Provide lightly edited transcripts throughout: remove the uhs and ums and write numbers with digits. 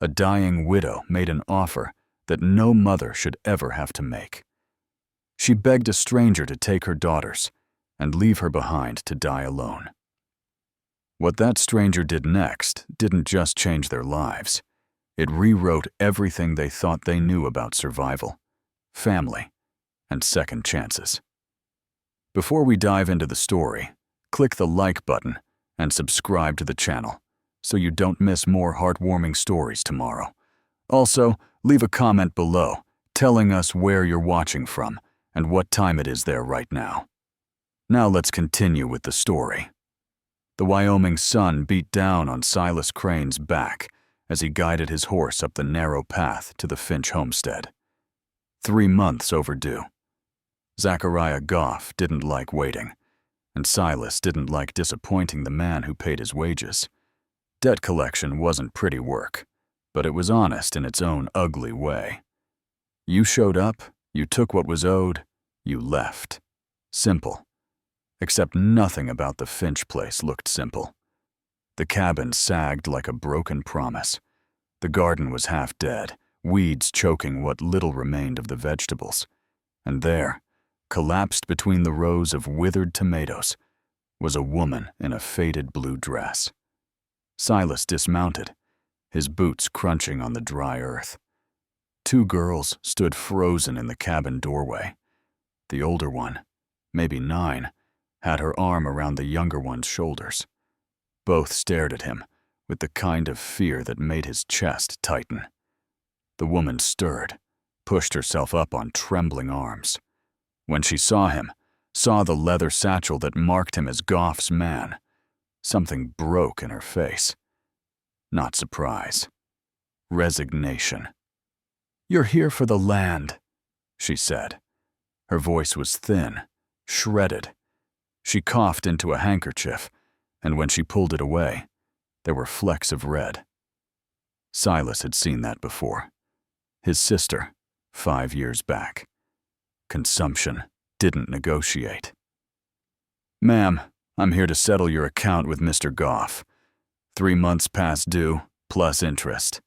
a dying widow made an offer that no mother should ever have to make. She begged a stranger to take her daughters and leave her behind to die alone. What that stranger did next didn't just change their lives. It rewrote everything they thought they knew about survival, family, and second chances. Before we dive into the story, click the like button and subscribe to the channel so you don't miss more heartwarming stories tomorrow. Also, leave a comment below telling us where you're watching from and what time it is there right now. Now let's continue with the story. The Wyoming sun beat down on Silas Crane's back as he guided his horse up the narrow path to the Finch homestead. 3 months overdue. Zachariah Goff didn't like waiting, and Silas didn't like disappointing the man who paid his wages. Debt collection wasn't pretty work, but it was honest in its own ugly way. You showed up, you took what was owed, you left. Simple. Except nothing about the Finch place looked simple. The cabin sagged like a broken promise. The garden was half dead, weeds choking what little remained of the vegetables. And there, collapsed between the rows of withered tomatoes, was a woman in a faded blue dress. Silas dismounted, his boots crunching on the dry earth. 2 girls stood frozen in the cabin doorway. The older one, maybe 9, had her arm around the younger one's shoulders. Both stared at him with the kind of fear that made his chest tighten. The woman stirred, pushed herself up on trembling arms. When she saw him, saw the leather satchel that marked him as Goff's man, something broke in her face. Not surprise. Resignation. "You're here for the land," she said. Her voice was thin, shredded. She coughed into a handkerchief, and when she pulled it away, there were flecks of red. Silas had seen that before. His sister, 5 years back. Consumption didn't negotiate. "Ma'am, I'm here to settle your account with Mr. Goff. 3 months past due, plus interest."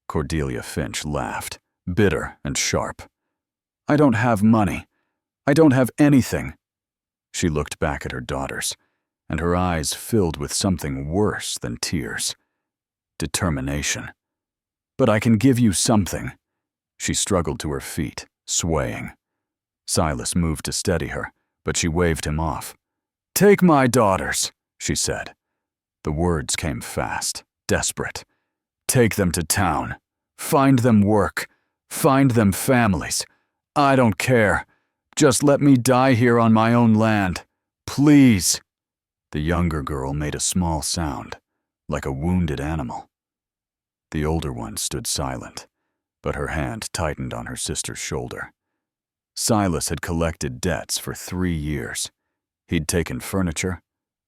Cordelia Finch laughed, bitter and sharp. "I don't have money. I don't have anything." She looked back at her daughters, and her eyes filled with something worse than tears. Determination. "But I can give you something." She struggled to her feet, swaying. Silas moved to steady her, but she waved him off. "Take my daughters," she said. The words came fast, desperate. "Take them to town. Find them work. Find them families. I don't care. Just let me die here on my own land. Please." The younger girl made a small sound, like a wounded animal. The older one stood silent, but her hand tightened on her sister's shoulder. Silas had collected debts for 3 years. He'd taken furniture,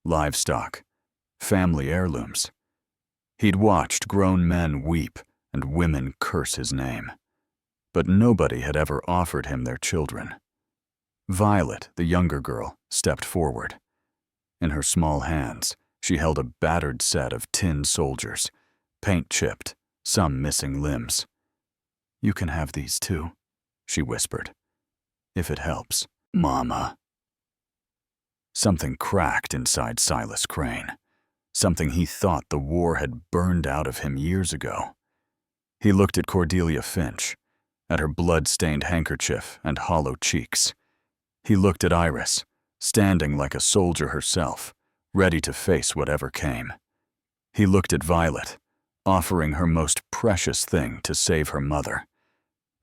livestock, family heirlooms. He'd watched grown men weep and women curse his name. But nobody had ever offered him their children. Violet, the younger girl, stepped forward. In her small hands, she held a battered set of tin soldiers, paint-chipped, some missing limbs. "You can have these too," she whispered. "If it helps, Mama." Something cracked inside Silas Crane, something he thought the war had burned out of him years ago. He looked at Cordelia Finch, at her blood-stained handkerchief and hollow cheeks. He looked at Iris, standing like a soldier herself, ready to face whatever came. He looked at Violet, offering her most precious thing to save her mother.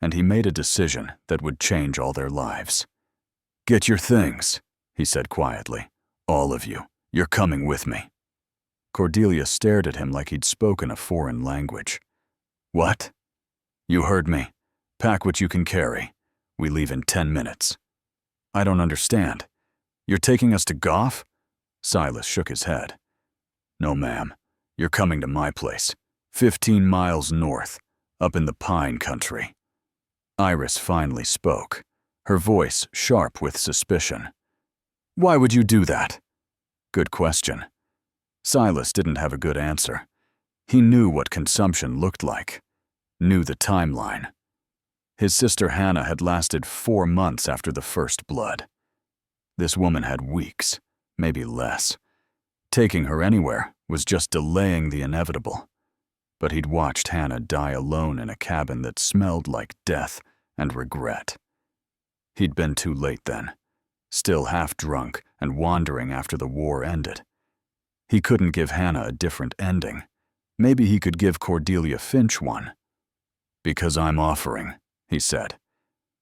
And he made a decision that would change all their lives. "Get your things," he said quietly. "All of you. You're coming with me." Cordelia stared at him like he'd spoken a foreign language. "What?" "You heard me. Pack what you can carry. We leave in 10 minutes. "I don't understand. You're taking us to Goff?" Silas shook his head. "No, ma'am. You're coming to my place, 15 miles north, up in the pine country." Iris finally spoke, her voice sharp with suspicion. "Why would you do that?" Good question. Silas didn't have a good answer. He knew what consumption looked like, knew the timeline. His sister Hannah had lasted 4 months after the first blood. This woman had weeks, maybe less. Taking her anywhere was just delaying the inevitable. But he'd watched Hannah die alone in a cabin that smelled like death and regret. He'd been too late then, still half drunk and wandering after the war ended. He couldn't give Hannah a different ending. Maybe he could give Cordelia Finch one. "Because I'm offering," he said.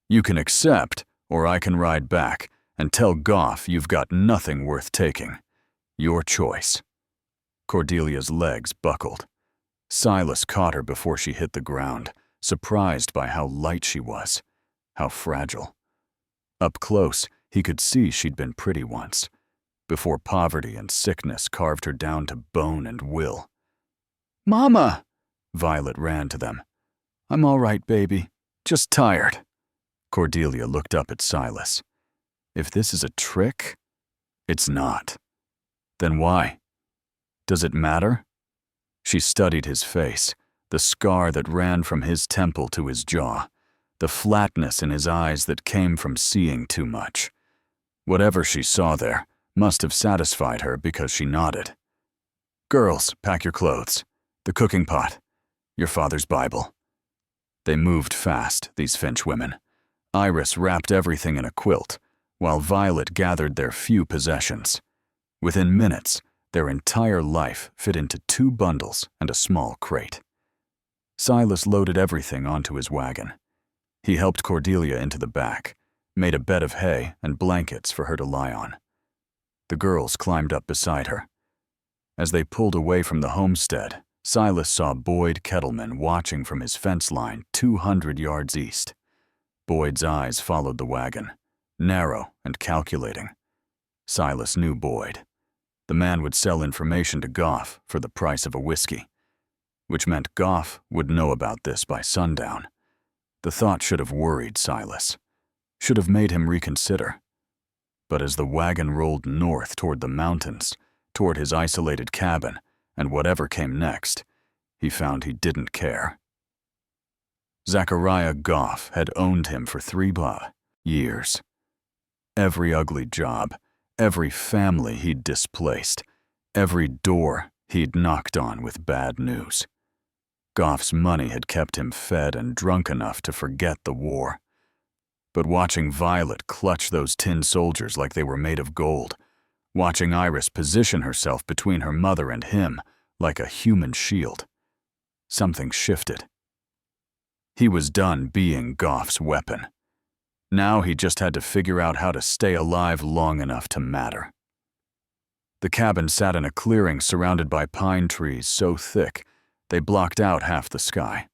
"You can accept, or I can ride back and tell Goff you've got nothing worth taking. Your choice." Cordelia's legs buckled. Silas caught her before she hit the ground, surprised by how light she was, how fragile. Up close, he could see she'd been pretty once, before poverty and sickness carved her down to bone and will. "Mama!" Violet ran to them. "I'm all right, baby. Just tired." Cordelia looked up at Silas. "If this is a trick?" "It's not." "Then why? Does it matter?" She studied his face, the scar that ran from his temple to his jaw, the flatness in his eyes that came from seeing too much. Whatever she saw there must have satisfied her because she nodded. "Girls, pack your clothes. The cooking pot. Your father's Bible." They moved fast, these Finch women. Iris wrapped everything in a quilt, while Violet gathered their few possessions. Within minutes, their entire life fit into 2 bundles and a small crate. Silas loaded everything onto his wagon. He helped Cordelia into the back, made a bed of hay and blankets for her to lie on. The girls climbed up beside her. As they pulled away from the homestead, Silas saw Boyd Kettleman watching from his fence line 200 yards east. Boyd's eyes followed the wagon, narrow and calculating. Silas knew Boyd. The man would sell information to Goff for the price of a whiskey, which meant Goff would know about this by sundown. The thought should have worried Silas, should have made him reconsider. But as the wagon rolled north toward the mountains, toward his isolated cabin, and whatever came next, he found he didn't care. Zachariah Goff had owned him for 3 years. Every ugly job, every family he'd displaced, every door he'd knocked on with bad news. Goff's money had kept him fed and drunk enough to forget the war. But watching Violet clutch those tin soldiers like they were made of gold, watching Iris position herself between her mother and him like a human shield, something shifted. He was done being Goff's weapon. Now he just had to figure out how to stay alive long enough to matter. The cabin sat in a clearing surrounded by pine trees so thick they blocked out half the sky.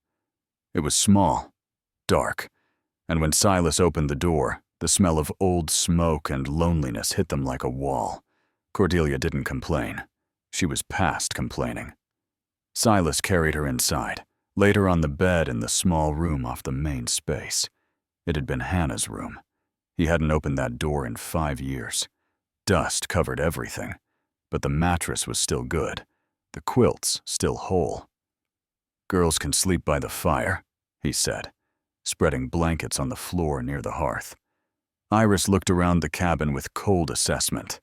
It was small, dark, and when Silas opened the door, the smell of old smoke and loneliness hit them like a wall. Cordelia didn't complain. She was past complaining. Silas carried her inside, laid her on the bed in the small room off the main space. It had been Hannah's room. He hadn't opened that door in 5 years. Dust covered everything, but the mattress was still good, the quilts still whole. "Girls can sleep by the fire," he said, spreading blankets on the floor near the hearth. Iris looked around the cabin with cold assessment.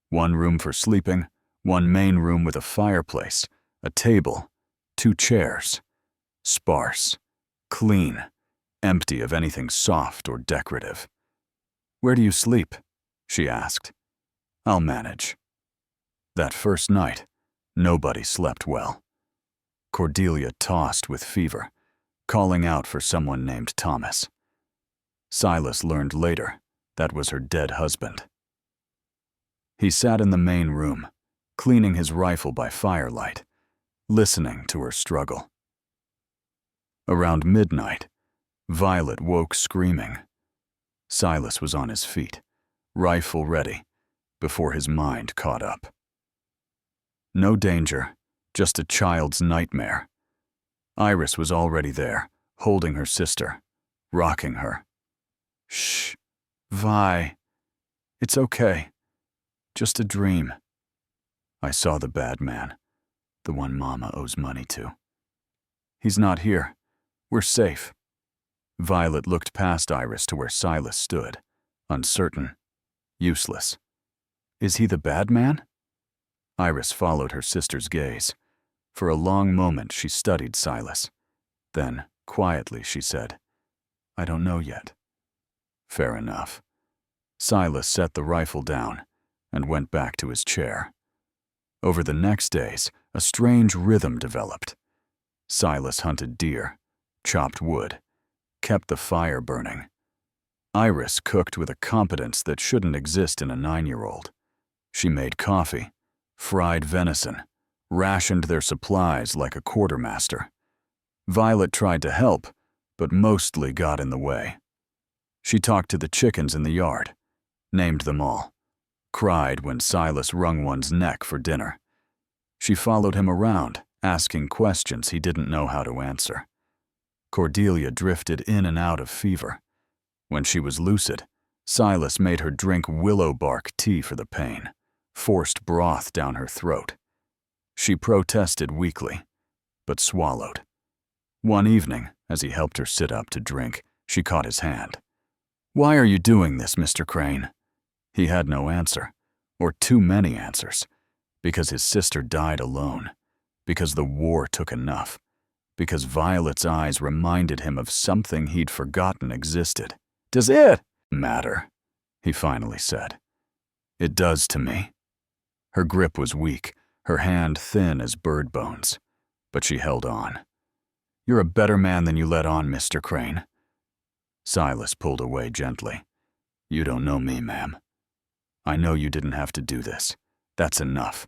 1 room for sleeping, 1 main room with a fireplace, a table, 2 chairs. Sparse, clean, empty of anything soft or decorative. "Where do you sleep?" she asked. "I'll manage." That first night, nobody slept well. Cordelia tossed with fever, calling out for someone named Thomas. Silas learned later that was her dead husband. He sat in the main room, cleaning his rifle by firelight, listening to her struggle. Around midnight, Violet woke screaming. Silas was on his feet, rifle ready, before his mind caught up. No danger, just a child's nightmare. Iris was already there, holding her sister, rocking her. "Shh, Vi. It's okay. Just a dream." I saw the bad man. The one Mama owes money to. He's not here. We're safe. Violet looked past Iris to where Silas stood, uncertain, useless. Is he the bad man? Iris followed her sister's gaze. For a long moment she studied Silas. Then, quietly, she said, I don't know yet. Fair enough. Silas set the rifle down and went back to his chair. Over the next days, a strange rhythm developed. Silas hunted deer, chopped wood, kept the fire burning. Iris cooked with a competence that shouldn't exist in a 9-year-old. She made coffee, fried venison, rationed their supplies like a quartermaster. Violet tried to help, but mostly got in the way. She talked to the chickens in the yard, named them all, cried when Silas wrung one's neck for dinner. She followed him around, asking questions he didn't know how to answer. Cordelia drifted in and out of fever. When she was lucid, Silas made her drink willow bark tea for the pain, forced broth down her throat. She protested weakly, but swallowed. One evening, as he helped her sit up to drink, she caught his hand. Why are you doing this, Mr. Crane? He had no answer, or too many answers, because his sister died alone, because the war took enough, because Violet's eyes reminded him of something he'd forgotten existed. Does it matter? He finally said. It does to me. Her grip was weak, her hand thin as bird bones, but she held on. You're a better man than you let on, Mr. Crane. Silas pulled away gently. You don't know me, ma'am. I know you didn't have to do this. That's enough.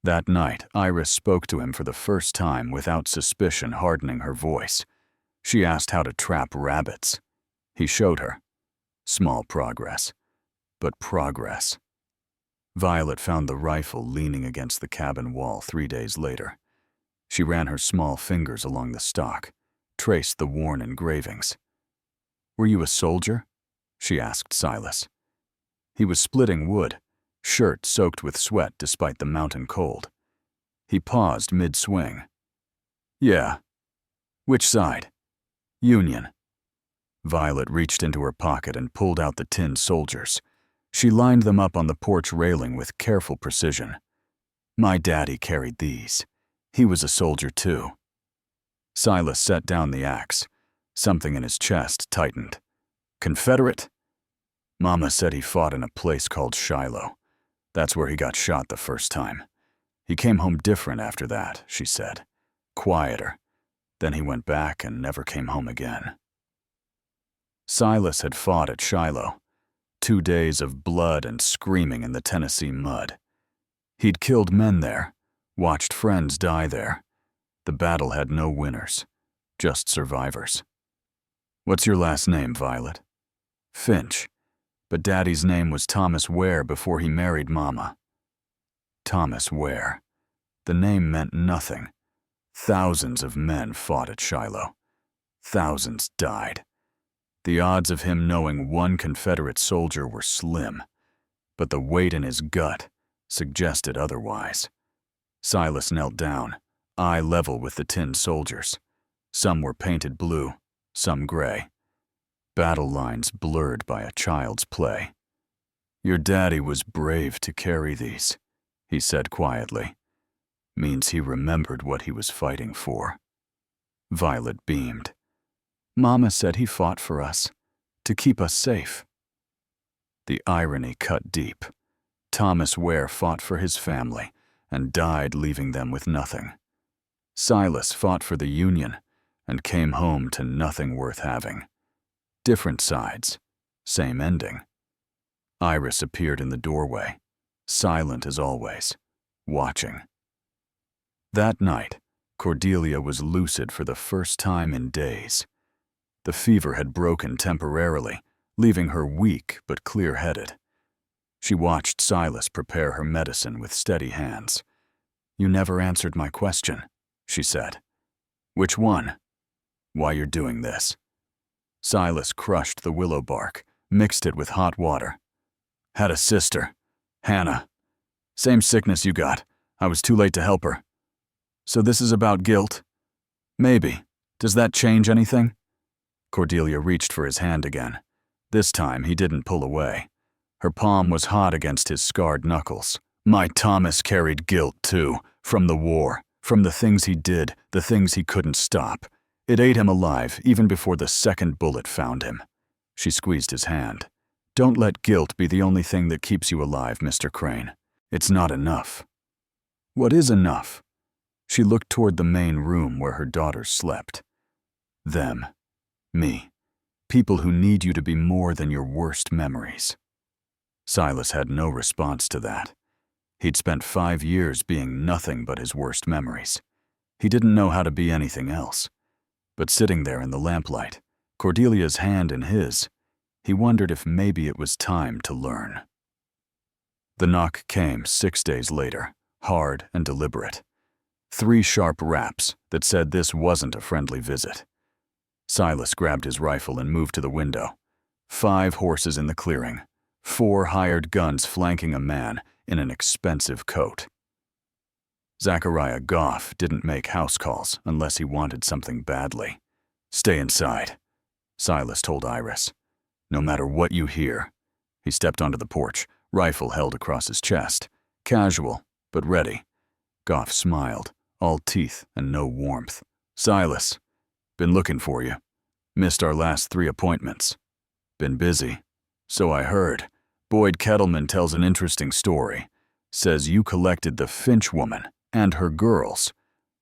That night, Iris spoke to him for the first time without suspicion hardening her voice. She asked how to trap rabbits. He showed her. Small progress, but progress. Violet found the rifle leaning against the cabin wall 3 days later. She ran her small fingers along the stock, traced the worn engravings. Were you a soldier? She asked Silas. He was splitting wood, shirt soaked with sweat despite the mountain cold. He paused mid-swing. Yeah. Which side? Union. Violet reached into her pocket and pulled out the tin soldiers. She lined them up on the porch railing with careful precision. My daddy carried these. He was a soldier too. Silas set down the axe. Something in his chest tightened. Confederate? Mama said he fought in a place called Shiloh. That's where he got shot the first time. He came home different after that, she said. Quieter. Then he went back and never came home again. Silas had fought at Shiloh. 2 days of blood and screaming in the Tennessee mud. He'd killed men there, watched friends die there. The battle had no winners, just survivors. What's your last name, Violet? Finch, but Daddy's name was Thomas Ware before he married Mama. Thomas Ware. The name meant nothing. Thousands of men fought at Shiloh. Thousands died. The odds of him knowing one Confederate soldier were slim, but the weight in his gut suggested otherwise. Silas knelt down, eye level with the tin soldiers. Some were painted blue, some gray. Battle lines blurred by a child's play. Your daddy was brave to carry these, he said quietly. Means he remembered what he was fighting for. Violet beamed. Mama said he fought for us, to keep us safe. The irony cut deep. Thomas Ware fought for his family and died leaving them with nothing. Silas fought for the Union and came home to nothing worth having. Different sides, same ending. Iris appeared in the doorway, silent as always, watching. That night, Cordelia was lucid for the first time in days. The fever had broken temporarily, leaving her weak but clear-headed. She watched Silas prepare her medicine with steady hands. You never answered my question, she said. Which one? Why you're doing this. Silas crushed the willow bark, mixed it with hot water. Had a sister, Hannah. Same sickness you got. I was too late to help her. So this is about guilt? Maybe. Does that change anything? Cordelia reached for his hand again. This time he didn't pull away. Her palm was hot against his scarred knuckles. My Thomas carried guilt too, from the war, from the things he did, the things he couldn't stop. It ate him alive even before the second bullet found him. She squeezed his hand. Don't let guilt be the only thing that keeps you alive, Mr. Crane. It's not enough. What is enough? She looked toward the main room where her daughters slept. Them. Me. People who need you to be more than your worst memories. Silas had no response to that. He'd spent 5 years being nothing but his worst memories. He didn't know how to be anything else. But sitting there in the lamplight, Cordelia's hand in his, he wondered if maybe it was time to learn. The knock came 6 days later, hard and deliberate. 3 sharp raps that said this wasn't a friendly visit. Silas grabbed his rifle and moved to the window. 5 horses in the clearing, 4 hired guns flanking a man in an expensive coat. Zachariah Goff didn't make house calls unless he wanted something badly. Stay inside, Silas told Iris. No matter what you hear. He stepped onto the porch, rifle held across his chest. Casual, but ready. Goff smiled, all teeth and no warmth. Silas, been looking for you. Missed our last 3 appointments. Been busy. So I heard. Boyd Kettleman tells an interesting story. Says you collected the Finch woman and her girls.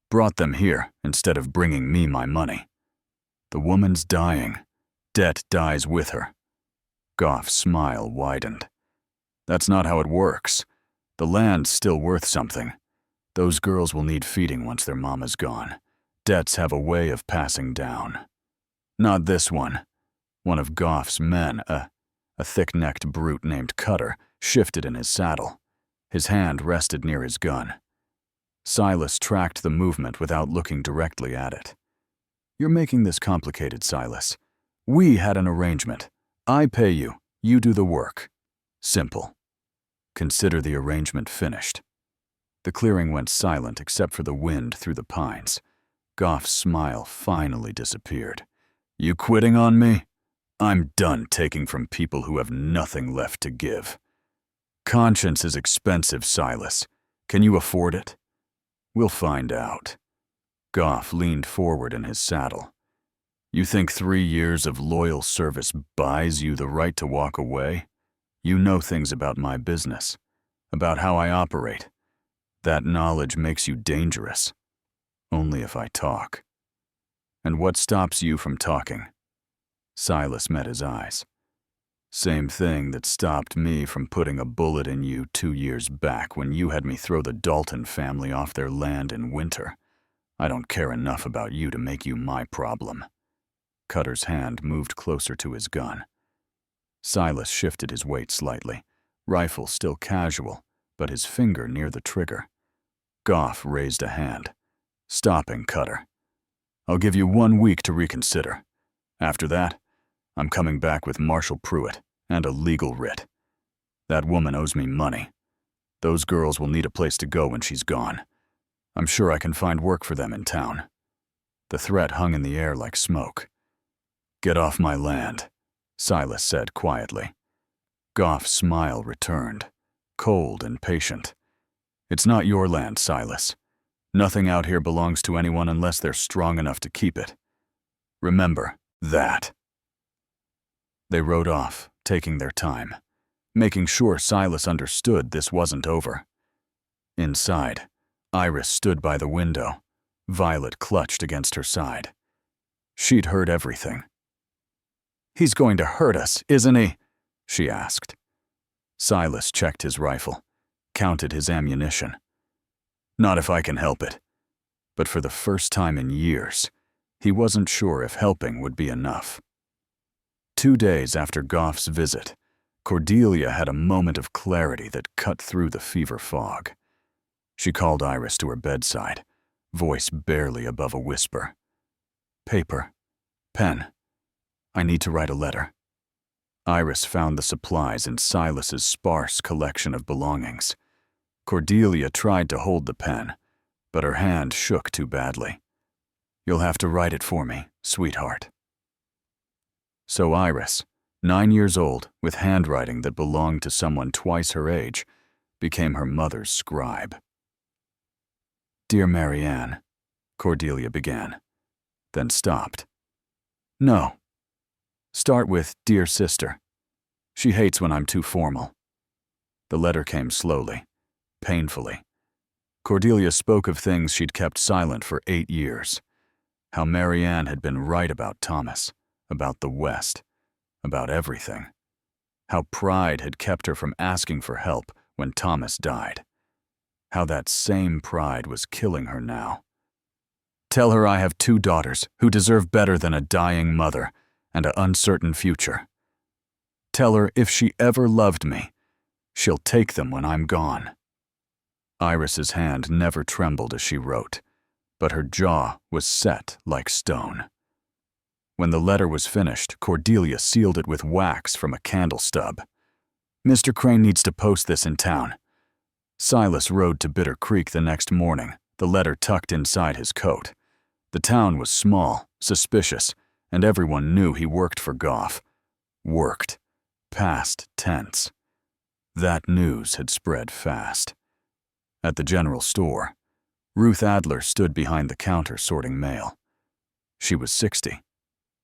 Brought them here instead of bringing me my money. The woman's dying. Debt dies with her. Goff's smile widened. That's not how it works. The land's still worth something. Those girls will need feeding once their mama's gone. Debts have a way of passing down. Not this one. One of Goff's men, a thick-necked brute named Cutter, shifted in his saddle. His hand rested near his gun. Silas tracked the movement without looking directly at it. You're making this complicated, Silas. We had an arrangement. I pay you, you do the work. Simple. Consider the arrangement finished. The clearing went silent except for the wind through the pines. Goff's smile finally disappeared. You quitting on me? I'm done taking from people who have nothing left to give. Conscience is expensive, Silas. Can you afford it? We'll find out. Goff leaned forward in his saddle. You think 3 years of loyal service buys you the right to walk away? You know things about my business, about how I operate. That knowledge makes you dangerous. Only if I talk. And what stops you from talking? Silas met his eyes. Same thing that stopped me from putting a bullet in you 2 years back when you had me throw the Dalton family off their land in winter. I don't care enough about you to make you my problem. Cutter's hand moved closer to his gun. Silas shifted his weight slightly, rifle still casual, but his finger near the trigger. Goff raised a hand, stopping Cutter. I'll give you 1 week to reconsider. After that, I'm coming back with Marshal Pruitt and a legal writ. That woman owes me money. Those girls will need a place to go when she's gone. I'm sure I can find work for them in town. The threat hung in the air like smoke. Get off my land, Silas said quietly. Goff's smile returned, cold and patient. It's not your land, Silas. Nothing out here belongs to anyone unless they're strong enough to keep it. Remember that. They rode off, taking their time, making sure Silas understood this wasn't over. Inside, Iris stood by the window, Violet clutched against her side. She'd heard everything. He's going to hurt us, isn't he? She asked. Silas checked his rifle, counted his ammunition. Not if I can help it. But for the first time in years, he wasn't sure if helping would be enough. 2 days after Goff's visit, Cordelia had a moment of clarity that cut through the fever fog. She called Iris to her bedside, voice barely above a whisper. Paper. Pen. I need to write a letter. Iris found the supplies in Silas's sparse collection of belongings. Cordelia tried to hold the pen, but her hand shook too badly. "You'll have to write it for me, sweetheart." So Iris, 9 years old, with handwriting that belonged to someone twice her age, became her mother's scribe. "Dear Marianne," Cordelia began, then stopped. "No. Start with Dear Sister. She hates when I'm too formal." The letter came slowly, painfully. Cordelia spoke of things she'd kept silent for 8 years. How Marianne had been right about Thomas, about the West, about everything. How pride had kept her from asking for help when Thomas died. How that same pride was killing her now. "Tell her I have 2 daughters who deserve better than a dying mother and an uncertain future. Tell her if she ever loved me, she'll take them when I'm gone." Iris's hand never trembled as she wrote, but her jaw was set like stone. When the letter was finished, Cordelia sealed it with wax from a candle stub. "Mr. Crane needs to post this in town." Silas rode to Bitter Creek the next morning, the letter tucked inside his coat. The town was small, suspicious, and everyone knew he worked for Goff. Worked. Past tense. That news had spread fast. At the general store, Ruth Adler stood behind the counter sorting mail. She was 60,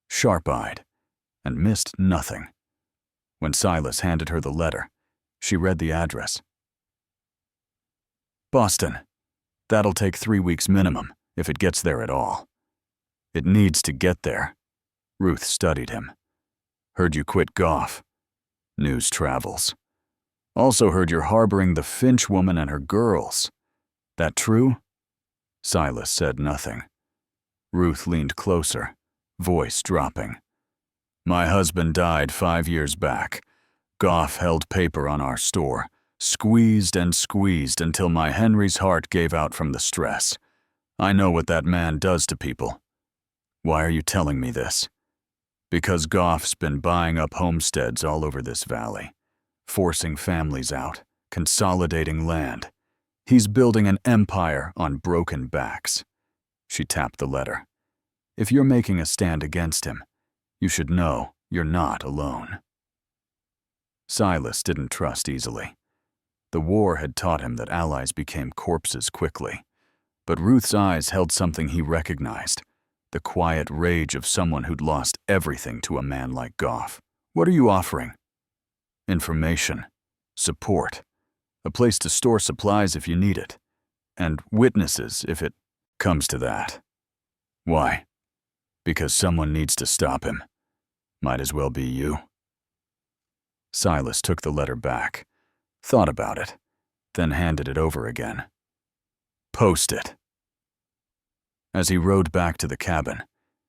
sharp-eyed, and missed nothing. When Silas handed her the letter, she read the address. "Boston. That'll take 3 weeks minimum, if it gets there at all." "It needs to get there." Ruth studied him. "Heard you quit Goff. News travels. Also heard you're harboring the Finch woman and her girls. That true?" Silas said nothing. Ruth leaned closer, voice dropping. "My husband died 5 years back. Goff held paper on our store, squeezed and squeezed until my Henry's heart gave out from the stress. I know what that man does to people. Why are you telling me this?" "Because Goff's been buying up homesteads all over this valley, forcing families out, consolidating land. He's building an empire on broken backs." She tapped the letter. "If you're making a stand against him, you should know you're not alone." Silas didn't trust easily. The war had taught him that allies became corpses quickly. But Ruth's eyes held something he recognized, the quiet rage of someone who'd lost everything to a man like Goff. "What are you offering?" "Information, support, a place to store supplies if you need it, and witnesses if it comes to that." "Why?" "Because someone needs to stop him. Might as well be you." Silas took the letter back, thought about it, then handed it over again. "Post it." As he rode back to the cabin,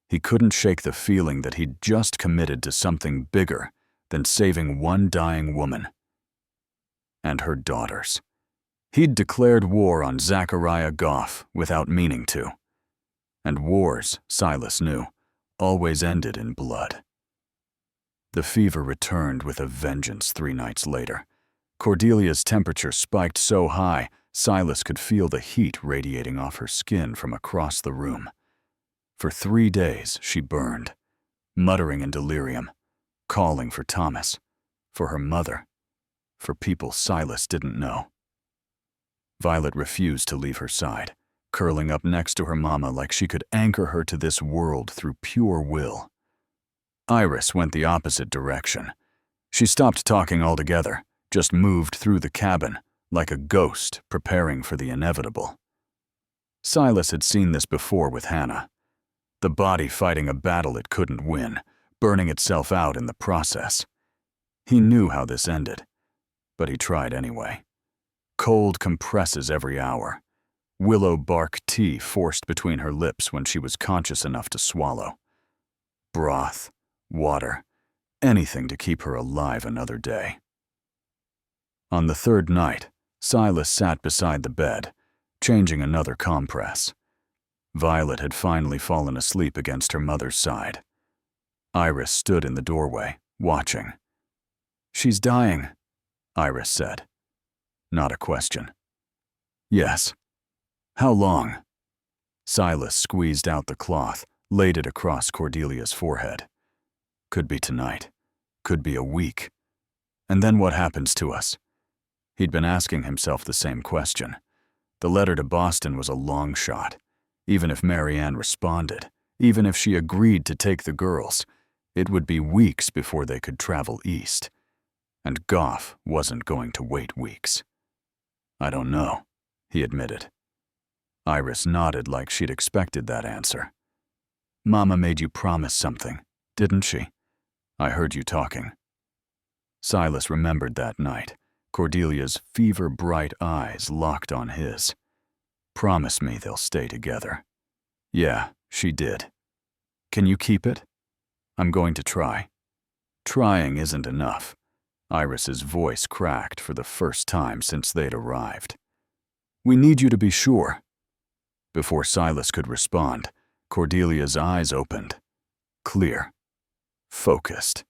he couldn't shake the feeling that he'd just committed to something bigger than saving one dying woman and her daughters. He'd declared war on Zachariah Goff without meaning to. And wars, Silas knew, always ended in blood. The fever returned with a vengeance 3 nights later. Cordelia's temperature spiked so high, Silas could feel the heat radiating off her skin from across the room. For 3 days, she burned, muttering in delirium, calling for Thomas, for her mother, for people Silas didn't know. Violet refused to leave her side, curling up next to her mama like she could anchor her to this world through pure will. Iris went the opposite direction. She stopped talking altogether, just moved through the cabin, like a ghost preparing for the inevitable. Silas had seen this before with Hannah. The body fighting a battle it couldn't win, burning itself out in the process. He knew how this ended, but he tried anyway. Cold compresses every hour. Willow bark tea forced between her lips when she was conscious enough to swallow. Broth, water, anything to keep her alive another day. On the 3rd night, Silas sat beside the bed, changing another compress. Violet had finally fallen asleep against her mother's side. Iris stood in the doorway, watching. "She's dying," Iris said. Not a question. Yes. How long? Silas squeezed out the cloth, laid it across Cordelia's forehead. Could be tonight. Could be a week. And then what happens to us? He'd been asking himself the same question. The letter to Boston was a long shot. Even if Marianne responded, even if she agreed to take the girls, it would be weeks before they could travel east. And Goff wasn't going to wait weeks. I don't know, he admitted. Iris nodded like she'd expected that answer. Mama made you promise something, didn't she? I heard you talking. Silas remembered that night, Cordelia's fever-bright eyes locked on his. Promise me they'll stay together. Yeah, she did. Can you keep it? I'm going to try. Trying isn't enough. Iris's voice cracked for the first time since they'd arrived. We need you to be sure. Before Silas could respond, Cordelia's eyes opened. Clear. Focused.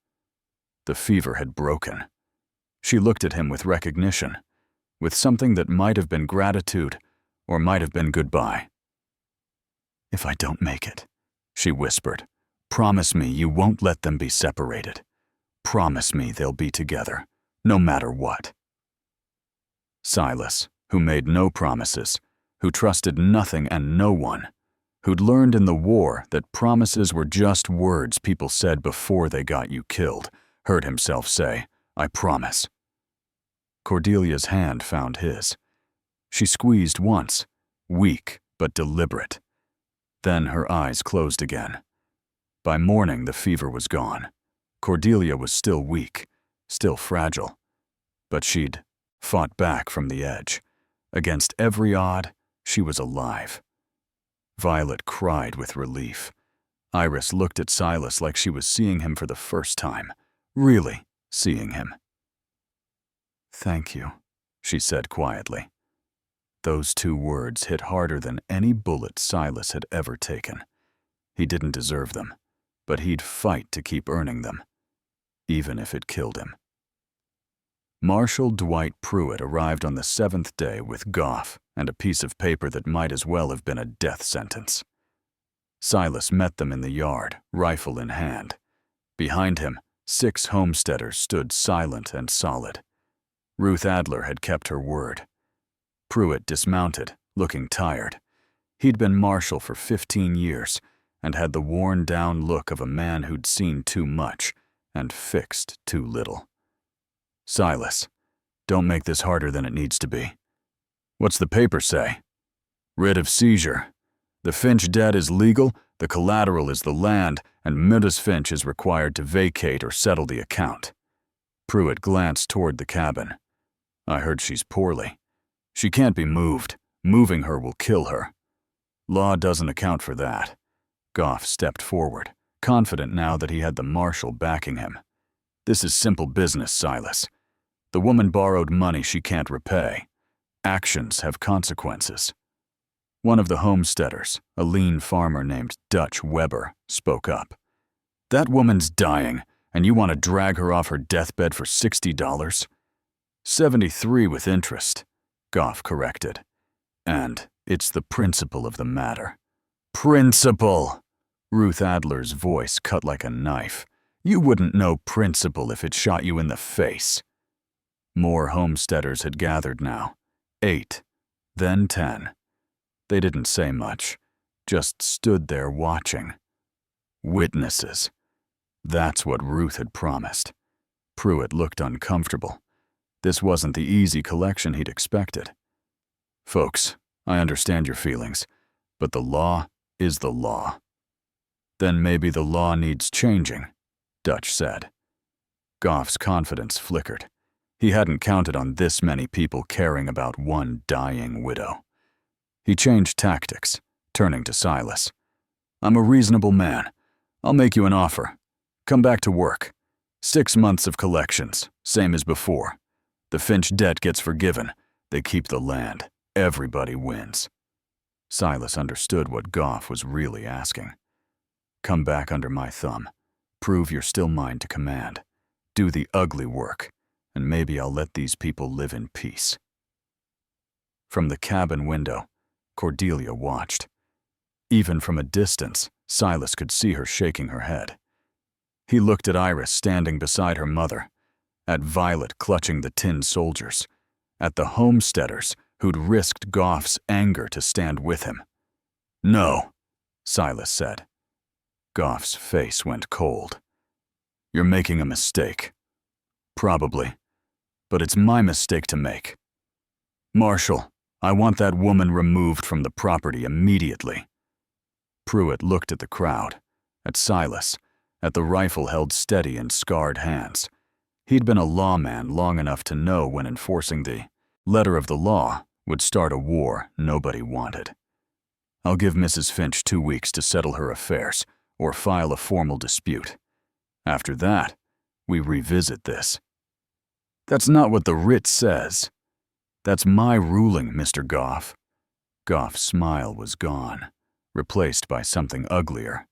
The fever had broken. She looked at him with recognition, with something that might have been gratitude or might have been goodbye. If I don't make it, she whispered, promise me you won't let them be separated. Promise me they'll be together, no matter what. Silas, who made no promises, who trusted nothing and no one, who'd learned in the war that promises were just words people said before they got you killed, heard himself say, I promise. Cordelia's hand found his. She squeezed once, weak but deliberate. Then her eyes closed again. By morning, the fever was gone. Cordelia was still weak, still fragile. But she'd fought back from the edge. Against every odd, she was alive. Violet cried with relief. Iris looked at Silas like she was seeing him for the first time, really seeing him. Thank you, she said quietly. Those 2 words hit harder than any bullet Silas had ever taken. He didn't deserve them, but he'd fight to keep earning them, even if it killed him. Marshal Dwight Pruitt arrived on the 7th day with Goff and a piece of paper that might as well have been a death sentence. Silas met them in the yard, rifle in hand. Behind him, 6 homesteaders stood silent and solid. Ruth Adler had kept her word. Pruitt dismounted, looking tired. He'd been marshal for 15 years and had the worn-down look of a man who'd seen too much and fixed too little. Silas, don't make this harder than it needs to be. What's the paper say? Writ of seizure. The Finch debt is legal, the collateral is the land, and Mrs. Finch is required to vacate or settle the account. Pruitt glanced toward the cabin. I heard she's poorly. She can't be moved. Moving her will kill her. Law doesn't account for that. Goff stepped forward, confident now that he had the marshal backing him. This is simple business, Silas. The woman borrowed money she can't repay. Actions have consequences. One of the homesteaders, a lean farmer named Dutch Weber, spoke up. That woman's dying, and you want to drag her off her deathbed for $60? 73 with interest, Goff corrected. And it's the principle of the matter. Principle! Ruth Adler's voice cut like a knife. You wouldn't know principle if it shot you in the face. More homesteaders had gathered now. 8, then 10. They didn't say much, just stood there watching. Witnesses. That's what Ruth had promised. Pruitt looked uncomfortable. This wasn't the easy collection he'd expected. Folks, I understand your feelings, but the law is the law. Then maybe the law needs changing, Dutch said. Goff's confidence flickered. He hadn't counted on this many people caring about one dying widow. He changed tactics, turning to Silas. I'm a reasonable man. I'll make you an offer. Come back to work. 6 months of collections, same as before. The Finch debt gets forgiven. They keep the land. Everybody wins. Silas understood what Goff was really asking. Come back under my thumb. Prove you're still mine to command. Do the ugly work, and maybe I'll let these people live in peace. From the cabin window, Cordelia watched. Even from a distance, Silas could see her shaking her head. He looked at Iris standing beside her mother, at Violet clutching the tin soldiers, at the homesteaders who'd risked Goff's anger to stand with him. "No," Silas said. Goff's face went cold. "You're making a mistake." "Probably, but it's my mistake to make. Marshal, I want that woman removed from the property immediately." Pruitt looked at the crowd, at Silas, at the rifle held steady in scarred hands. He'd been a lawman long enough to know when enforcing the letter of the law would start a war nobody wanted. "I'll give Mrs. Finch 2 weeks to settle her affairs or file a formal dispute. After that, we revisit this." "That's not what the writ says." "That's my ruling, Mr. Goff." Goff's smile was gone, replaced by something uglier.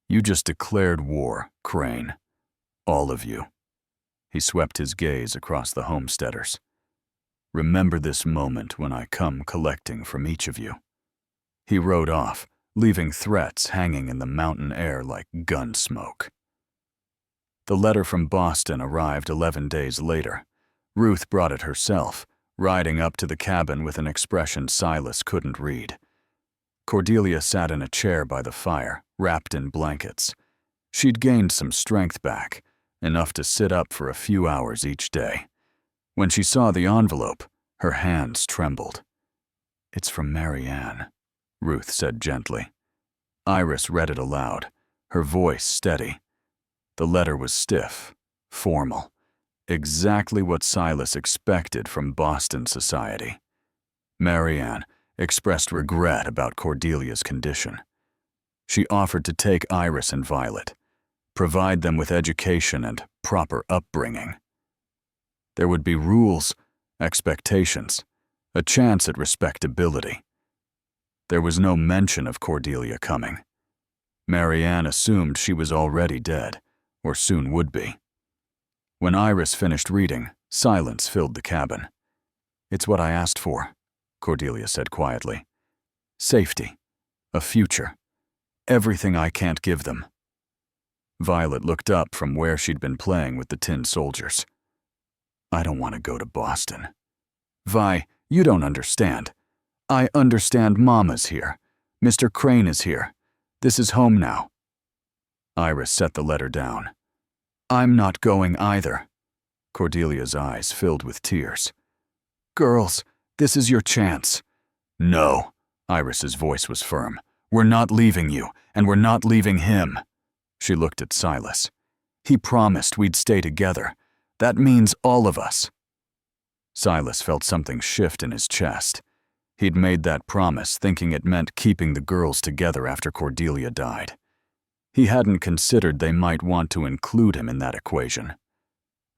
"You just declared war, Crane. All of you." He swept his gaze across the homesteaders. "Remember this moment when I come collecting from each of you." He rode off, leaving threats hanging in the mountain air like gun smoke. The letter from Boston arrived 11 days later. Ruth brought it herself, riding up to the cabin with an expression Silas couldn't read. Cordelia sat in a chair by the fire, wrapped in blankets. She'd gained some strength back, enough to sit up for a few hours each day. When she saw the envelope, her hands trembled. "It's from Marianne," Ruth said gently. Iris read it aloud, her voice steady. The letter was stiff, formal, exactly what Silas expected from Boston society. Marianne expressed regret about Cordelia's condition. She offered to take Iris and Violet, provide them with education and proper upbringing. There would be rules, expectations, a chance at respectability. There was no mention of Cordelia coming. Marianne assumed she was already dead, or soon would be. When Iris finished reading, silence filled the cabin. "It's what I asked for," Cordelia said quietly. "Safety, a future, everything I can't give them." Violet looked up from where she'd been playing with the tin soldiers. "I don't want to go to Boston." "Vi, you don't understand. I understand Mama's here. Mr. Crane is here. This is home now." Iris set the letter down. "I'm not going either." Cordelia's eyes filled with tears. "Girls, this is your chance." "No," Iris's voice was firm. "We're not leaving you, and we're not leaving him." She looked at Silas. "He promised we'd stay together. That means all of us." Silas felt something shift in his chest. He'd made that promise thinking it meant keeping the girls together after Cordelia died. He hadn't considered they might want to include him in that equation.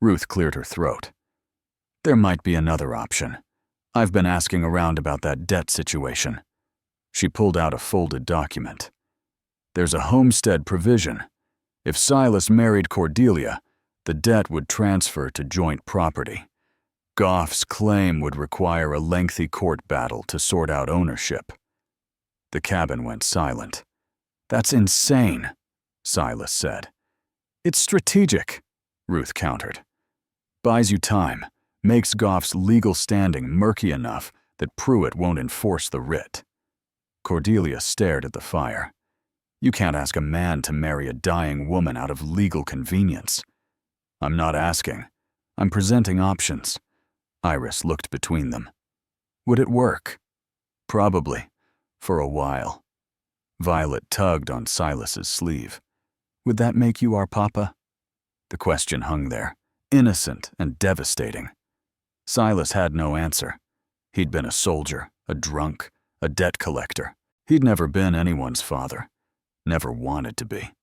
Ruth cleared her throat. "There might be another option. I've been asking around about that debt situation." She pulled out a folded document. "There's a homestead provision. If Silas married Cordelia, the debt would transfer to joint property. Goff's claim would require a lengthy court battle to sort out ownership." The cabin went silent. "That's insane," Silas said. "It's strategic," Ruth countered. "Buys you time, makes Goff's legal standing murky enough that Pruitt won't enforce the writ." Cordelia stared at the fire. "You can't ask a man to marry a dying woman out of legal convenience." "I'm not asking. I'm presenting options." Iris looked between them. "Would it work?" "Probably. For a while." Violet tugged on Silas's sleeve. "Would that make you our papa?" The question hung there, innocent and devastating. Silas had no answer. He'd been a soldier, a drunk, a debt collector. He'd never been anyone's father. Never wanted to be.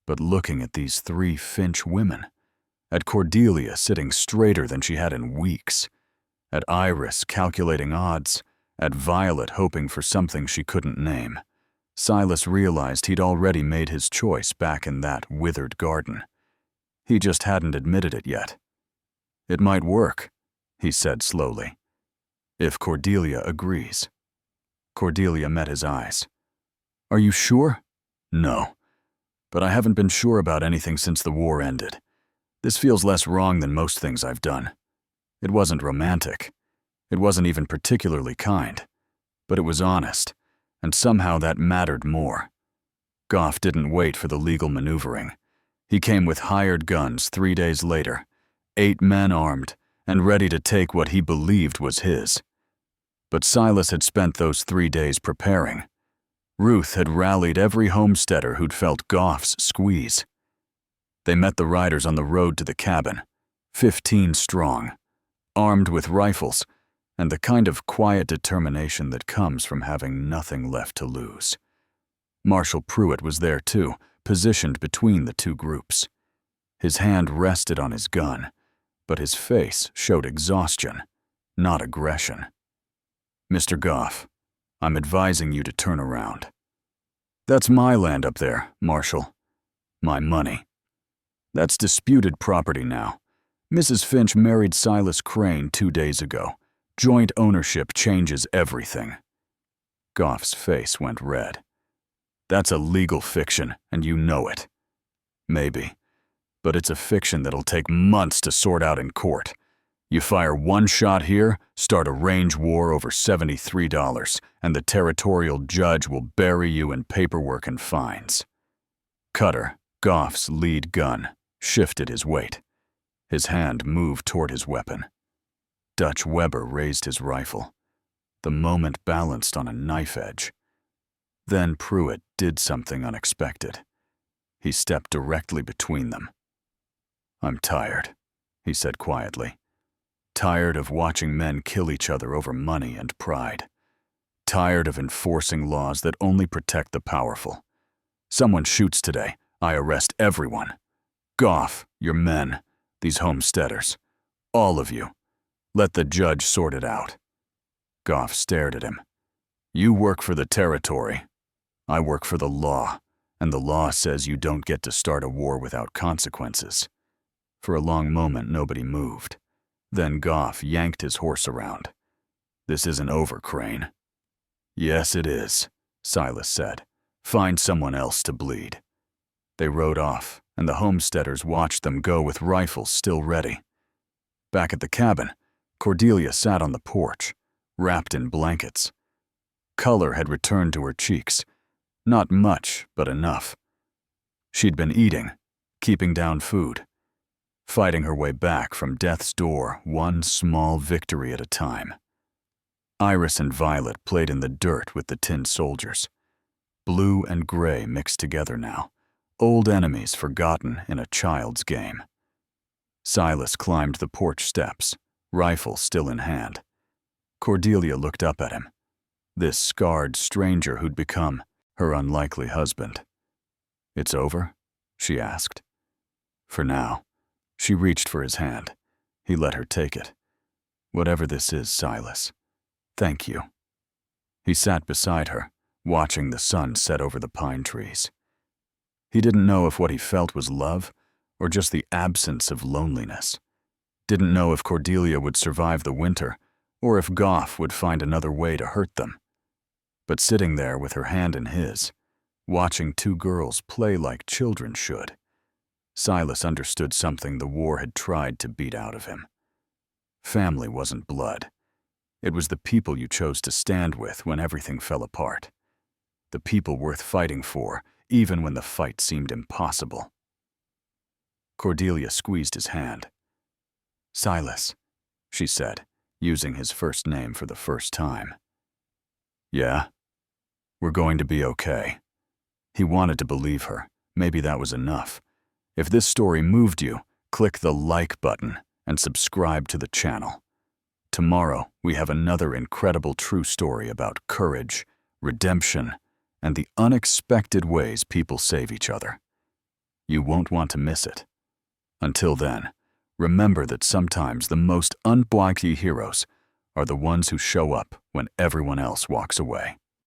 But looking at these 3 Finch women, at Cordelia sitting straighter than she had in weeks, at Iris calculating odds, at Violet hoping for something she couldn't name, Silas realized he'd already made his choice back in that withered garden. He just hadn't admitted it yet. "It might work," he said slowly. If Cordelia agrees. Cordelia met his eyes. Are you sure? No. But I haven't been sure about anything since the war ended. This feels less wrong than most things I've done. It wasn't romantic. It wasn't even particularly kind. But it was honest, and somehow that mattered more. Goff didn't wait for the legal maneuvering. He came with hired guns 3 days later, 8 men armed, and ready to take what he believed was his. But Silas had spent those 3 days preparing. Ruth had rallied every homesteader who'd felt Goff's squeeze. They met the riders on the road to the cabin, 15 strong, armed with rifles, and the kind of quiet determination that comes from having nothing left to lose. Marshal Pruitt was there too, positioned between the two groups. His hand rested on his gun, but his face showed exhaustion, not aggression. Mr. Goff, I'm advising you to turn around. That's my land up there, Marshal. My money. That's disputed property now. Mrs. Finch married Silas Crane 2 days ago. Joint ownership changes everything. Goff's face went red. That's a legal fiction, and you know it. Maybe. But it's a fiction that'll take months to sort out in court. You fire one shot here, start a range war over $73, and the territorial judge will bury you in paperwork and fines. Cutter, Goff's lead gun, shifted his weight. His hand moved toward his weapon. Dutch Weber raised his rifle. The moment balanced on a knife edge. Then Pruitt did something unexpected. He stepped directly between them. I'm tired, he said quietly. Tired of watching men kill each other over money and pride. Tired of enforcing laws that only protect the powerful. Someone shoots today, I arrest everyone. Goff, your men, these homesteaders, all of you. Let the judge sort it out. Goff stared at him. You work for the territory. I work for the law, and the law says you don't get to start a war without consequences. For a long moment, nobody moved. Then Goff yanked his horse around. This isn't over, Crane. Yes, it is, Silas said. Find someone else to bleed. They rode off, and the homesteaders watched them go with rifles still ready. Back at the cabin, Cordelia sat on the porch, wrapped in blankets. Color had returned to her cheeks. Not much, but enough. She'd been eating, keeping down food, fighting her way back from death's door, one small victory at a time. Iris and Violet played in the dirt with the tin soldiers. Blue and gray mixed together now, old enemies forgotten in a child's game. Silas climbed the porch steps, rifle still in hand. Cordelia looked up at him, this scarred stranger who'd become her unlikely husband. It's over? She asked. For now. She reached for his hand. He let her take it. Whatever this is, Silas, thank you. He sat beside her, watching the sun set over the pine trees. He didn't know if what he felt was love or just the absence of loneliness. Didn't know if Cordelia would survive the winter or if Goff would find another way to hurt them. But sitting there with her hand in his, watching two girls play like children should, Silas understood something the war had tried to beat out of him. Family wasn't blood. It was the people you chose to stand with when everything fell apart. The people worth fighting for, even when the fight seemed impossible. Cordelia squeezed his hand. Silas, she said, using his first name for the first time. Yeah? We're going to be okay. He wanted to believe her. Maybe that was enough. If this story moved you, click the like button and subscribe to the channel. Tomorrow, we have another incredible true story about courage, redemption, and the unexpected ways people save each other. You won't want to miss it. Until then, remember that sometimes the most unlikely heroes are the ones who show up when everyone else walks away.